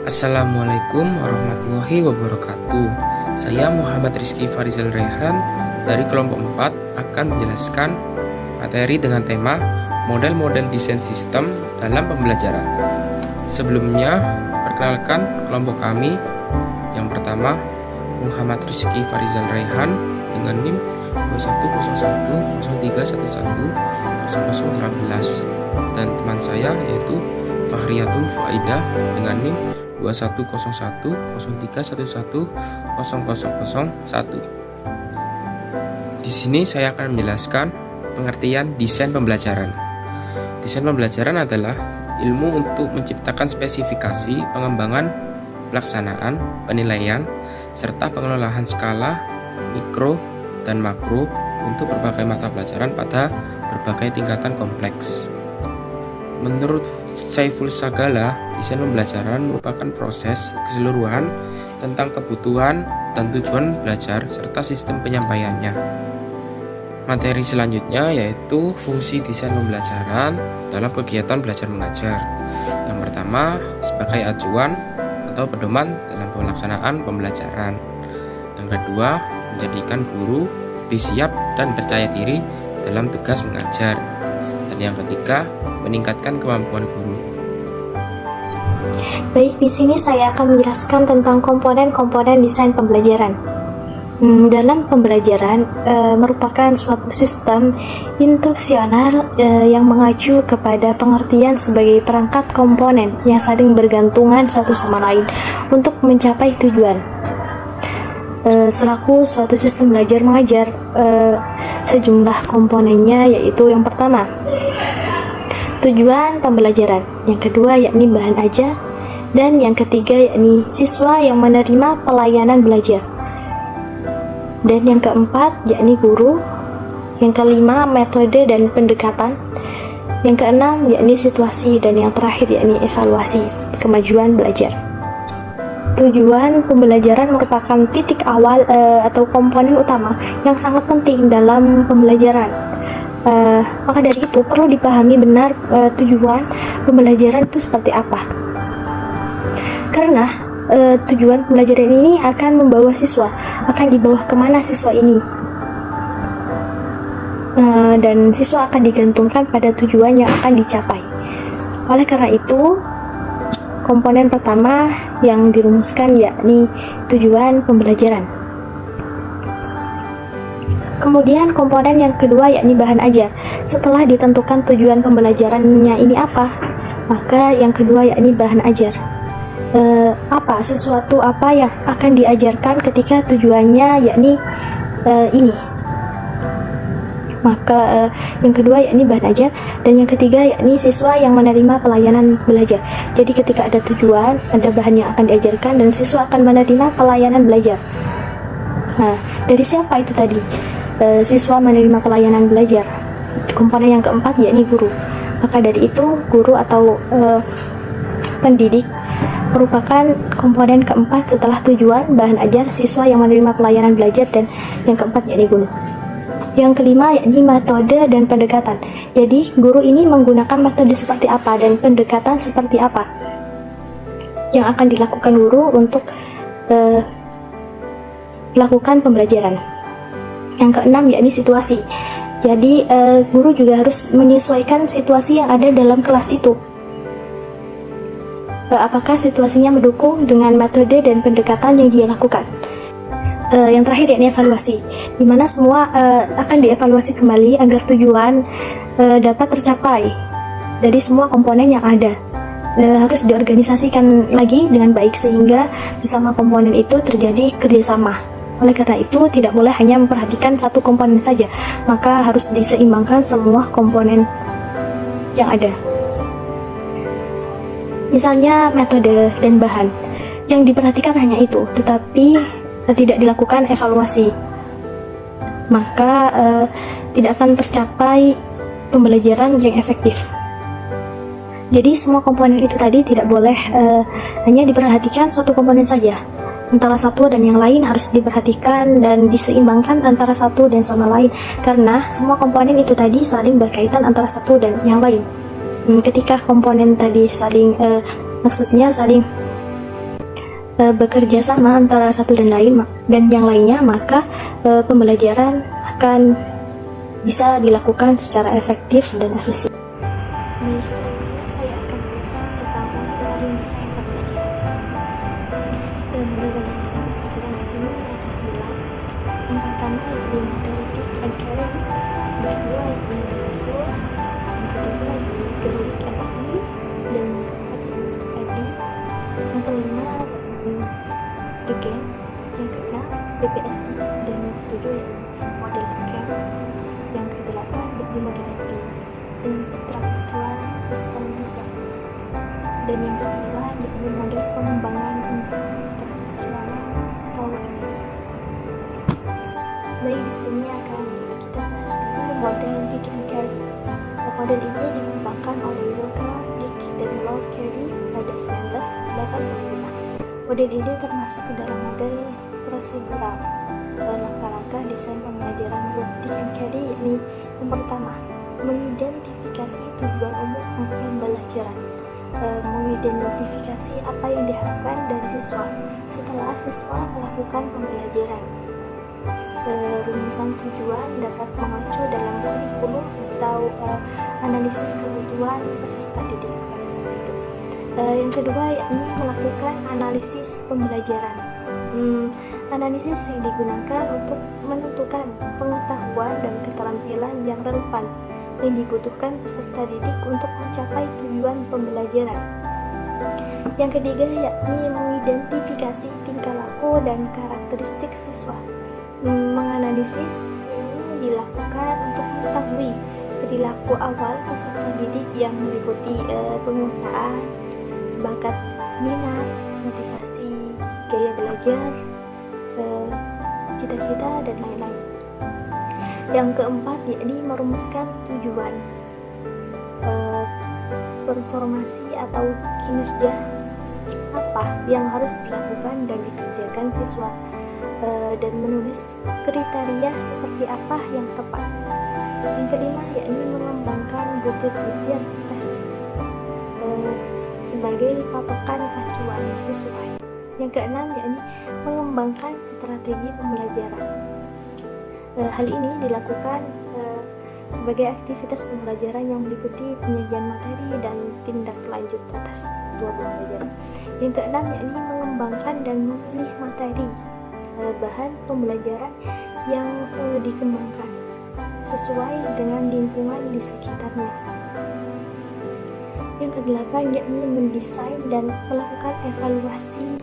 Assalamualaikum warahmatullahi wabarakatuh. Saya Muhammad Rizky Farizal Rehan dari kelompok 4 akan menjelaskan materi dengan tema model-model desain sistem dalam pembelajaran. Sebelumnya, perkenalkan kelompok kami. Yang pertama, Muhammad Rizky Farizal Rehan dengan NIM 210103110019 dan teman saya yaitu Fahriyatul Faidah dengan NIM 210103110001. Di sini saya akan menjelaskan pengertian desain pembelajaran. Desain pembelajaran adalah ilmu untuk menciptakan spesifikasi, pengembangan, pelaksanaan, penilaian, serta pengelolaan skala, mikro, dan makro untuk berbagai mata pelajaran pada berbagai tingkatan kompleks. Menurut Saiful Sagala, desain pembelajaran merupakan proses keseluruhan tentang kebutuhan dan tujuan belajar serta sistem penyampaiannya. Materi selanjutnya yaitu fungsi desain pembelajaran dalam kegiatan belajar mengajar. Yang pertama, sebagai acuan atau pedoman dalam pelaksanaan pembelajaran. Yang kedua, menjadikan guru lebih siap dan percaya diri dalam tugas mengajar. Dan yang ketiga, meningkatkan kemampuan guru. Baik, di sini saya akan menjelaskan tentang komponen-komponen desain pembelajaran. Dalam pembelajaran merupakan suatu sistem instruksional yang mengacu kepada pengertian sebagai perangkat komponen yang saling bergantungan satu sama lain untuk mencapai tujuan. Selaku suatu sistem belajar mengajar, sejumlah komponennya yaitu yang pertama, tujuan pembelajaran, yang kedua yakni bahan ajar, dan yang ketiga yakni siswa yang menerima pelayanan belajar, dan yang keempat yakni guru, yang kelima metode dan pendekatan, yang keenam yakni situasi, dan yang terakhir yakni evaluasi kemajuan belajar. Tujuan pembelajaran merupakan titik awal atau komponen utama yang sangat penting dalam pembelajaran. Maka dari itu perlu dipahami benar tujuan pembelajaran itu seperti apa. Karena tujuan pembelajaran ini akan membawa siswa, akan dibawa kemana siswa ini, dan siswa akan digantungkan pada tujuan yang akan dicapai. Oleh karena itu, komponen pertama yang dirumuskan yakni tujuan pembelajaran. Kemudian komponen yang kedua yakni bahan ajar. Setelah ditentukan tujuan pembelajarannya ini apa, maka yang kedua yakni bahan ajar. Sesuatu apa yang akan diajarkan ketika tujuannya yakni ini. Maka yang kedua yakni bahan ajar, dan yang ketiga yakni siswa yang menerima pelayanan belajar. Jadi ketika ada tujuan, ada bahan yang akan diajarkan, dan siswa akan menerima pelayanan belajar. Nah, dari siapa itu tadi? Siswa menerima pelayanan belajar. Komponen yang keempat yakni guru. Maka dari itu guru atau pendidik merupakan komponen keempat setelah tujuan, bahan ajar, siswa yang menerima pelayanan belajar, dan yang keempat yakni guru. Yang kelima yakni metode dan pendekatan. Jadi guru ini menggunakan metode seperti apa dan pendekatan seperti apa yang akan dilakukan guru untuk melakukan pembelajaran. Yang keenam yakni situasi. Jadi guru juga harus menyesuaikan situasi yang ada dalam kelas itu. Apakah situasinya mendukung dengan metode dan pendekatan yang dia lakukan. Yang terakhir yakni evaluasi, di mana semua akan dievaluasi kembali agar tujuan dapat tercapai dari semua komponen yang ada. Harus diorganisasikan lagi dengan baik sehingga sesama komponen itu terjadi kerjasama. Oleh karena itu tidak boleh hanya memperhatikan satu komponen saja, maka harus diseimbangkan semua komponen yang ada. Misalnya metode dan bahan, yang diperhatikan hanya itu, tetapi tidak dilakukan evaluasi, maka tidak akan tercapai pembelajaran yang efektif. Jadi semua komponen itu tadi tidak boleh hanya diperhatikan satu komponen saja, antara satu dan yang lain harus diperhatikan dan diseimbangkan antara satu dan sama lain, karena semua komponen itu tadi saling berkaitan antara satu dan yang lain. Ketika komponen tadi saling bekerja sama antara satu dan yang lainnya, maka pembelajaran akan bisa dilakukan secara efektif dan efisien. Di selanjutnya saya akan menjelaskan tentang model desain pembelajaran. Model desain pembelajaran di sini ada 9. Yang pertama yaitu model Dick and Carey, yang kedua yaitu model Maslow, yang ketiga yaitu Gerlich and Addy, dan yang keempat yaitu Addy, yang kelima yaitu Degen, yang keenam BPSD, dan yang ketujuh yaitu model Camp, yang kedelapan yaitu model SD, Intellectual System Design, dan yang kesembilan yaitu model pengembangan internasional atau MBA. Baik, di sini akan kita bahas dulu model Dick and Carey. Model ini dikembangkan oleh Wilka Dick dan Lord Carey pada 1985. Model ini termasuk ke dalam model prosedural. Langkah-langkah desain pembelajaran menurut Dick and Carey yakni yang pertama, mengidentifikasi tujuan umum pembelajaran, mengidentifikasi apa yang diharapkan dari siswa setelah siswa melakukan pembelajaran. Rumusan tujuan dapat mengacu dalam kurikulum atau analisis kebutuhan peserta didik pada saat itu. Yang kedua yakni melakukan analisis pembelajaran. Analisis yang digunakan untuk menentukan pengetahuan dan keterampilan yang relevan yang dibutuhkan peserta didik untuk mencapai tujuan pembelajaran. Yang ketiga yakni mengidentifikasi tingkah laku dan karakteristik siswa. Menganalisis ini dilakukan untuk mengetahui perilaku awal peserta didik yang meliputi penguasaan, bakat, minat, motivasi, gaya belajar, cita-cita, dan lain-lain. Yang keempat yakni merumuskan tujuan performasi atau kinerja apa yang harus dilakukan dan dikerjakan siswa, dan menulis kriteria seperti apa yang tepat. Yang kelima yakni mengembangkan butir-butir tes sebagai patokan acuan sesuai. Yang keenam yakni mengembangkan strategi pembelajaran. Hal ini dilakukan sebagai aktivitas pembelajaran yang meliputi penyajian materi dan tindak lanjut atas sebuah pembelajaran. Yang keenam yakni mengembangkan dan memilih materi bahan pembelajaran yang dikembangkan sesuai dengan lingkungan di sekitarnya. Yang kedelapan yakni mendesain dan melakukan evaluasi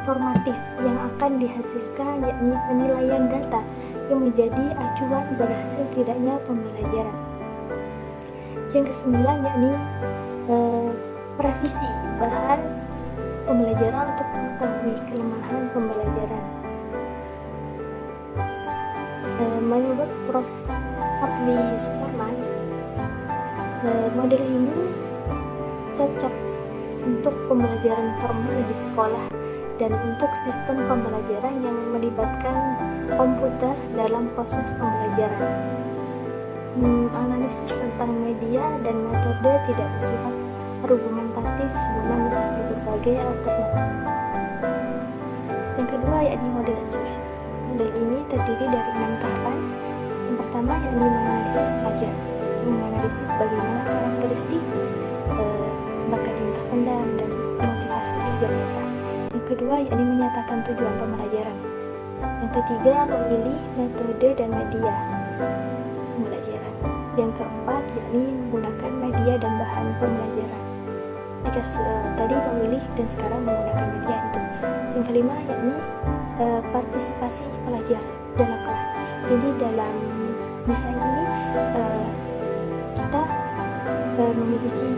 formatif yang akan dihasilkan yakni penilaian data yang menjadi acuan berhasil tidaknya pembelajaran. Yang kesembilan yakni revisi bahan pembelajaran untuk mengetahui kelemahan pembelajaran. Menurut Prof. Adli Suparman, model ini cocok untuk pembelajaran formal di sekolah dan untuk sistem pembelajaran yang melibatkan komputer dalam proses pembelajaran. Analisis tentang media dan metode tidak bersifat argumentatif guna mencari berbagai alternatif. Yang kedua yakni model SWOT. Model ini terdiri dari 6 tahapan. Yang pertama yakni menganalisis pelajar, menganalisis bagaimana karakteristik, bakat yang terpendam, dan motivasi jangka. Yang kedua yakni menyatakan tujuan pembelajaran. Yang ketiga memilih metode dan media pembelajaran. Yang keempat yakni menggunakan media dan bahan pembelajaran. Jika tadi memilih dan sekarang menggunakan media itu. Yang kelima yakni partisipasi pelajar dalam kelas. Jadi dalam desain ini kita memiliki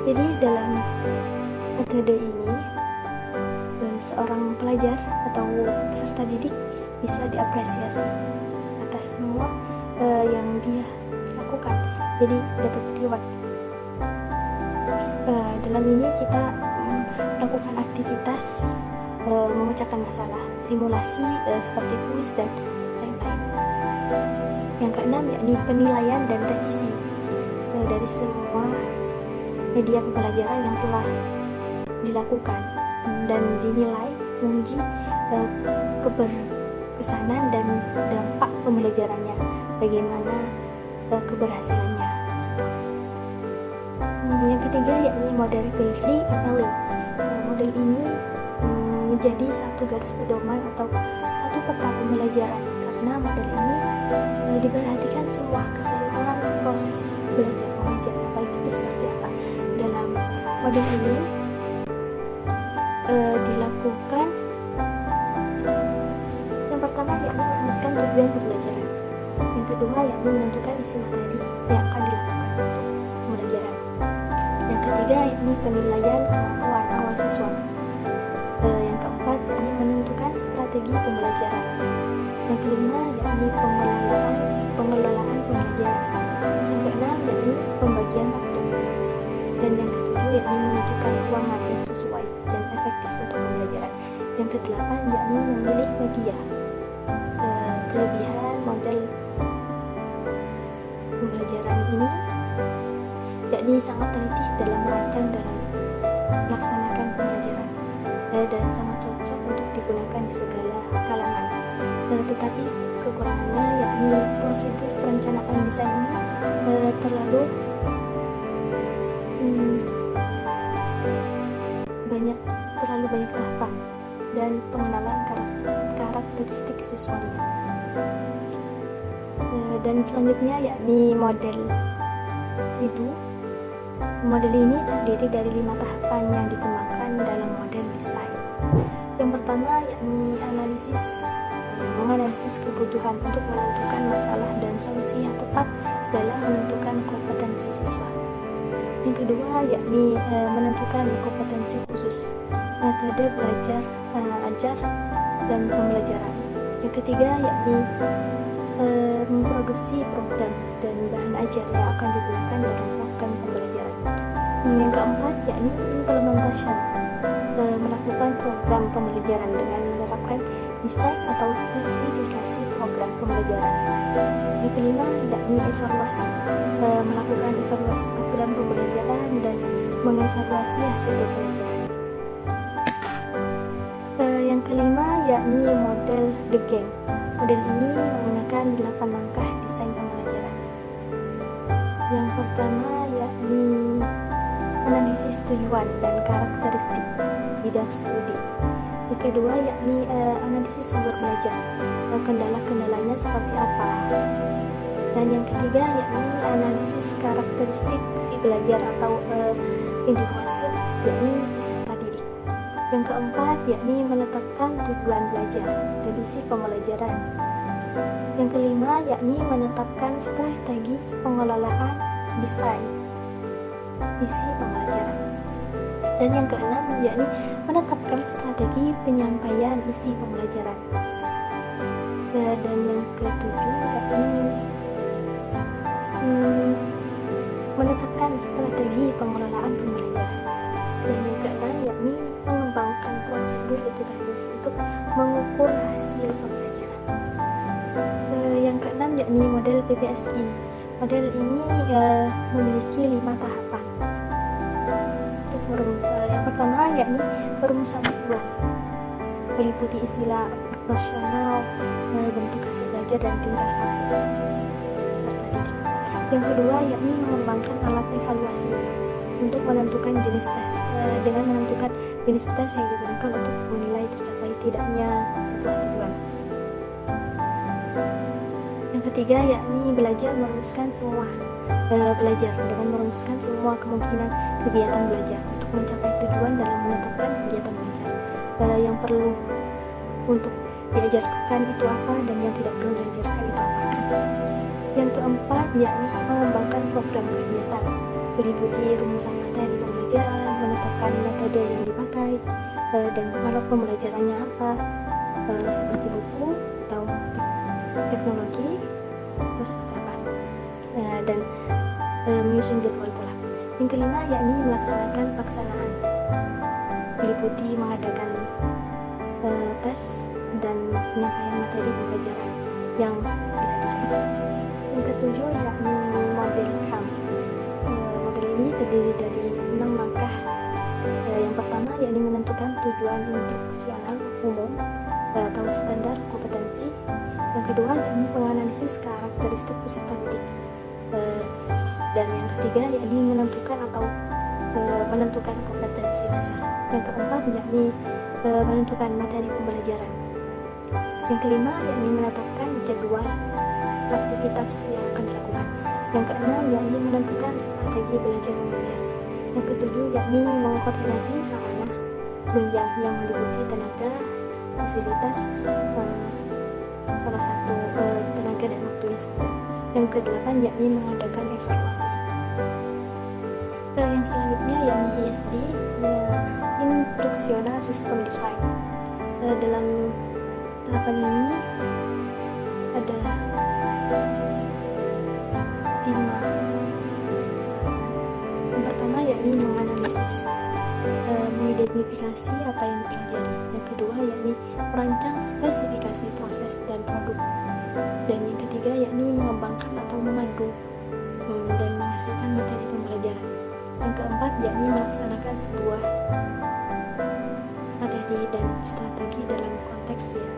jadi dalam metode ini seorang pelajar atau peserta didik bisa diapresiasi atas semua yang dia lakukan, jadi dapat reward. Dalam ini kita melakukan aktivitas memecahkan masalah, simulasi seperti kuis dan lain-lain. Yang keenam yakni penilaian dan revisi dari semua media pembelajaran yang telah dilakukan dan dinilai menguji keberkesanan dan dampak pembelajarannya, bagaimana keberhasilannya. Yang ketiga yakni model Berkeley MLE. Model ini menjadi satu garis pedoman atau satu peta pembelajaran, karena model ini diperhatikan semua keseluruhan proses belajar mengajar, baik itu seperti apa. Dalam model ini dilakukan yang pertama yakni merumuskan tujuan pembelajaran, yang kedua yakni menentukan isi materi yang akan dilakukan untuk pembelajaran, yang ketiga yakni penilaian kemampuan awal siswa, yang keempat yakni menentukan strategi pembelajaran, yang kelima yakni pengelolaan pembelajaran, yang keenam yakni pembagian waktu, dan yang ketujuh yakni menentukan ruangan yang sesuai dan efektif untuk pembelajaran, yang kedelapan yakni memilih media. Kelebihan model pembelajaran ini yakni sangat teliti dalam merancang dalam melaksanakan pembelajaran dan sangat cocok untuk digunakan di segala kalangan. Tetapi kekurangannya yakni prosedur perencanaan desain ini terlalu banyak tahapan dan pengenalan karakteristik siswanya. Dan selanjutnya yakni model Edu. Model ini terdiri dari 5 tahapan yang dikembangkan dalam model desain. Yang pertama yakni menganalisis kebutuhan untuk menentukan masalah dan solusi yang tepat dalam menentukan kompetensi siswa. Yang kedua yakni menentukan kompetensi khusus, metode belajar, ajar, dan pembelajaran. Yang ketiga yakni memproduksi program dan bahan ajar yang akan digunakan dalam program pembelajaran. Yang keempat yakni implementation, melakukan program pembelajaran dengan menerapkan desain atau spesifikasi program pembelajaran. Yang kelima yakni evaluasi, melakukan evaluasi program pembelajaran dan mengevaluasi hasil pembelajaran. Yang kelima yakni model The Game. Model ini menggunakan 8 langkah desain pembelajaran. Yang pertama yakni analisis tujuan dan karakteristik bidang studi. Yang kedua yakni analisis sumber belajar, kendala-kendalanya seperti apa. Dan yang ketiga yakni analisis karakteristik si belajar atau individu, yakni peserta didik. Yang keempat yakni menetapkan tujuan belajar dan isi pembelajaran. Yang kelima yakni menetapkan strategi pengelolaan desain isi pembelajaran. Dan yang keenam yakni menetapkan strategi penyampaian isi pembelajaran. Dan yang ketujuh yakni menetapkan strategi pengelolaan pembelajaran. Dan yang keenam yakni mengembangkan prosedur itu tadi untuk mengukur hasil pembelajaran. Yang keenam yakni model PPSI. Model ini memiliki 5 tahapan. Yang pertama yakni perumusan tujuan, meliputi istilah operasional, bentuk hasil belajar dan tingkah laku serta didik. Yang kedua yakni mengembangkan alat evaluasi untuk menentukan jenis tes, dengan menentukan jenis tes yang digunakan untuk menilai tercapai tidaknya sebuah tujuan. Yang ketiga yakni belajar merumuskan semua belajar dengan merumuskan semua kemungkinan kegiatan belajar untuk mencapai tujuan dalam menetapkan kegiatan belajar yang perlu untuk diajarkan itu apa dan yang tidak perlu diajarkan itu apa. Yang keempat yakni mengembangkan program kegiatan, meliputi rumusan materi pembelajaran, menetapkan metode yang dipakai dan alat pembelajarannya apa, seperti buku atau teknologi atau seperti apa, dan menyusun jadwal pula. Yang kelima yakni melaksanakan pelaksanaan, meliputi mengadakan tes dan penyampaian materi pembelajaran yang dilakukan. Yang ketujuh yakni model CAM. Model ini terdiri dari 6 langkah. Yang pertama yakni menentukan tujuan instruksional umum atau standar kompetensi. Yang kedua yakni menganalisis karakteristik peserta didik. Dan yang ketiga yakni menentukan kompetensi dasar. Yang keempat yakni menentukan materi pembelajaran. Yang kelima yakni menetapkan jadwal aktivitas yang akan dilakukan. Yang keenam yakni menentukan strategi belajar mengajar. Yang ketujuh yakni mengkoordinasi sarana penunjang yang meliputi tenaga, fasilitas, salah satu tenaga dan waktunya saja. Yang kedelapan yakni mengadakan evaluasi. Yang selanjutnya yakni ISD, Instructional System Design. Dalam tahapan ini ada 5 tahapan. Yang pertama yakni menganalisis, mengidentifikasi apa yang dipelajari. Yang kedua yakni merancang spesifikasi proses dan produk. Dan yang ketiga yakni mengembangkan atau memandu dan menghasilkan materi pembelajaran. Yang keempat yakni melaksanakan sebuah materi dan strategi dalam konteks ya.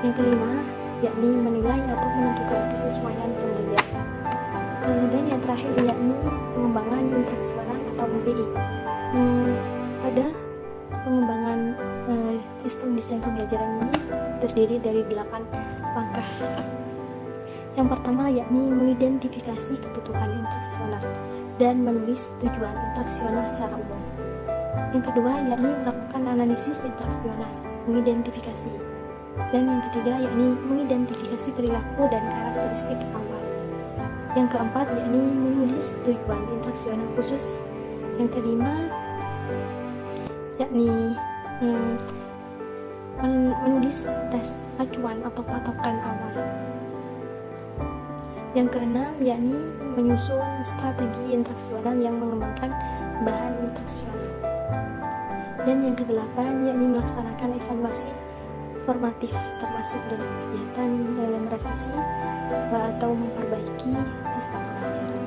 Yang kelima yakni menilai atau menentukan kesesuaian pembelajaran. Dan yang terakhir yakni pengembangan instruksional atau MPI. Pada pengembangan sistem desain pembelajaran ini terdiri dari 8 langkah. Yang pertama yakni mengidentifikasi kebutuhan instruksional dan menulis tujuan instruksional secara umum. Yang kedua yakni melakukan analisis instruksional, mengidentifikasi. Dan yang ketiga yakni mengidentifikasi perilaku dan karakteristik awal. Yang keempat yakni menulis tujuan instruksional khusus. Yang kelima yakni menulis tes acuan atau patokan awal. Yang keenam yakni menyusun strategi instruksional yang mengembangkan bahan instruksional. Dan yang kedelapan yakni melaksanakan evaluasi formatif termasuk dalam kegiatan merevisi atau memperbaiki sistem pembelajaran.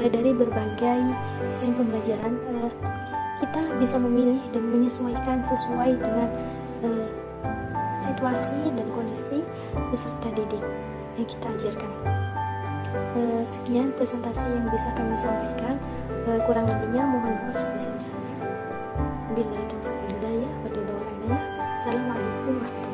Dari berbagai desain pembelajaran kita bisa memilih dan menyesuaikan sesuai dengan situasi dan kondisi peserta didik yang kita ajarkan. Sekian presentasi yang bisa kami sampaikan. Kurang lebihnya mohon maaf sebesar-besarnya. Billahi taufiq wal hidayah. Assalamualaikum warahmatullahi wabarakatuh.